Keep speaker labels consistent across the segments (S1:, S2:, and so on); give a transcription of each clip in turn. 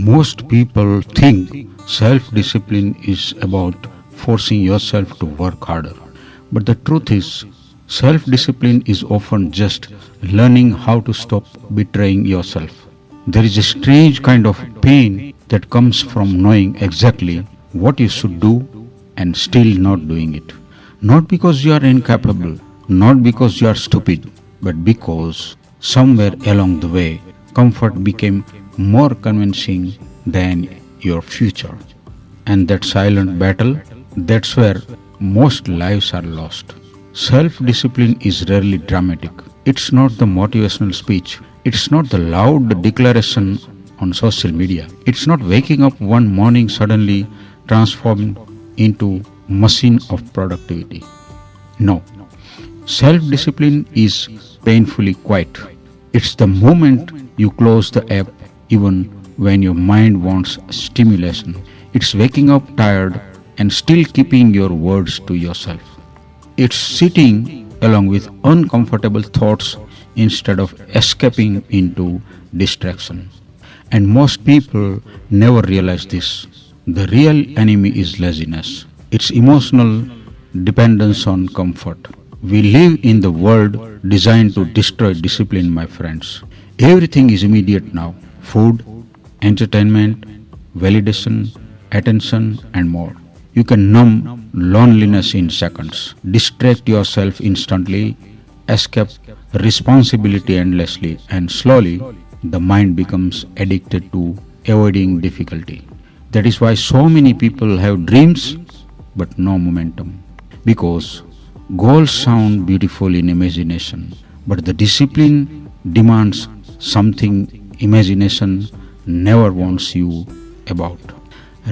S1: Most people think self-discipline is about forcing yourself to work harder. But the truth is, self-discipline is often just learning how to stop betraying yourself. There is a strange kind of pain that comes from knowing exactly what you should do and still not doing it. Not because you are incapable, not because you are stupid, but because somewhere along the way, comfort became more convincing than your future. And that silent battle, that's where most lives are lost. Self discipline is rarely dramatic. It's not the motivational speech. It's not the loud declaration on social media. It's not waking up one morning suddenly transformed into machine of productivity. No. Self discipline is painfully quiet. It's the moment you close the app even when your mind wants stimulation. It's waking up tired and still keeping your words to yourself. It's sitting along with uncomfortable thoughts instead of escaping into distraction. And most people never realize this. The real enemy is laziness. It's emotional dependence on comfort. We live in the world designed to destroy discipline, my friends. Everything is immediate now: food, entertainment, validation, attention, and more. You can numb loneliness in seconds, distract yourself instantly, escape responsibility endlessly, and slowly the mind becomes addicted to avoiding difficulty. That is why so many people have dreams but no momentum. Because goals sound beautiful in imagination, but the discipline demands something imagination never warns you about.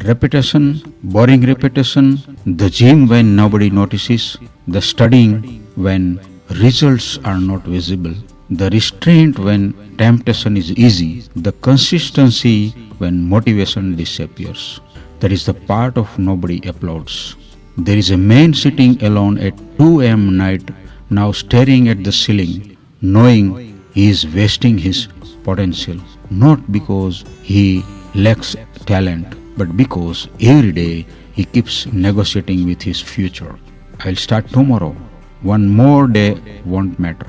S1: Repetition, boring repetition, the gym when nobody notices, the studying when results are not visible, the restraint when temptation is easy, the consistency when motivation disappears. That is the part of nobody applauds. There is a man sitting alone at 2 a.m. night, now staring at the ceiling, knowing he is wasting his potential, not because he lacks talent, but because every day he keeps negotiating with his future. I'll start tomorrow. One more day won't matter.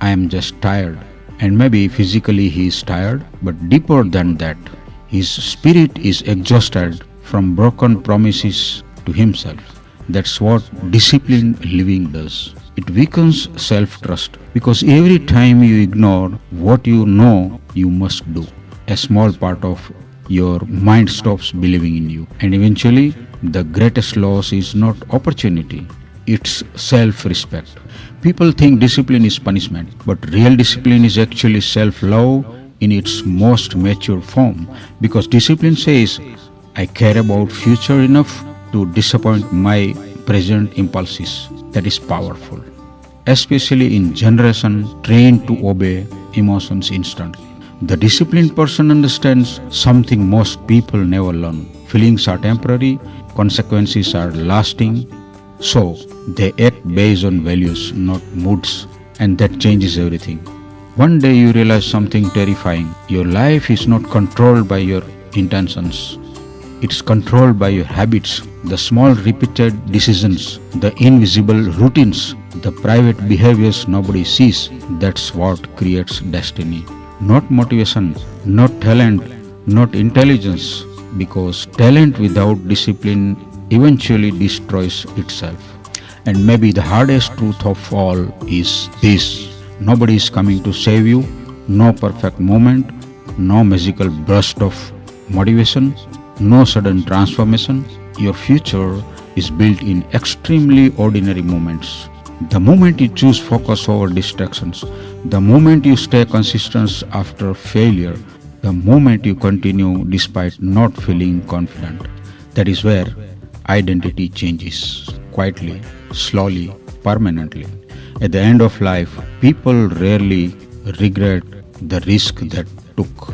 S1: I am just tired. And maybe physically he is tired, but deeper than that, his spirit is exhausted from broken promises to himself. That's what disciplined living does. It weakens self-trust because every time you ignore what you know you must do, a small part of your mind stops believing in you. And eventually, the greatest loss is not opportunity, it's self-respect. People think discipline is punishment, but real discipline is actually self-love in its most mature form, because discipline says, I care about future enough to disappoint my present impulses. That is powerful, especially in generation trained to obey emotions instantly. The disciplined person understands something most people never learn. Feelings are temporary, consequences are lasting, so they act based on values, not moods, and that changes everything. One day you realize something terrifying. Your life is not controlled by your intentions. It's controlled by your habits, the small repeated decisions, the invisible routines, the private behaviors nobody sees. That's what creates destiny. Not motivation, not talent, not intelligence, because talent without discipline eventually destroys itself. And maybe the hardest truth of all is this: nobody is coming to save you, no perfect moment, no magical burst of motivation, no sudden transformation. Your future is built in extremely ordinary moments. The moment you choose focus over distractions, the moment you stay consistent after failure, the moment you continue despite not feeling confident, that is where identity changes, quietly, slowly, permanently. At the end of life, people rarely regret the risk they took.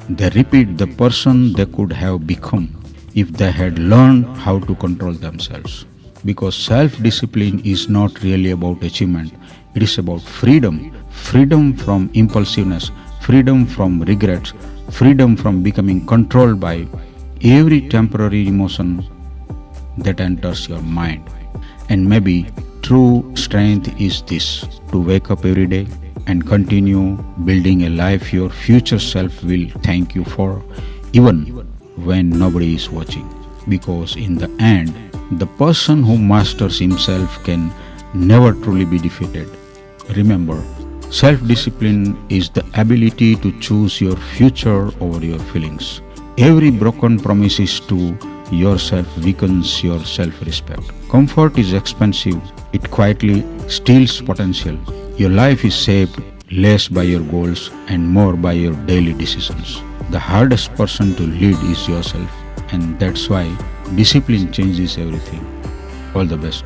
S1: They repeat the person they could have become if they had learned how to control themselves. Because self-discipline is not really about achievement, it is about freedom. Freedom from impulsiveness, freedom from regrets, freedom from becoming controlled by every temporary emotion that enters your mind. And maybe true strength is this: to wake up every day and continue building a life your future self will thank you for, even when nobody is watching. Because in the end, the person who masters himself can never truly be defeated. Remember, self discipline is the ability to choose your future over your feelings. Every broken promises to yourself weakens your self respect. Comfort is expensive, it quietly steals potential. Your life is shaped less by your goals and more by your daily decisions. The hardest person to lead is yourself, and that's why discipline changes everything. All the best.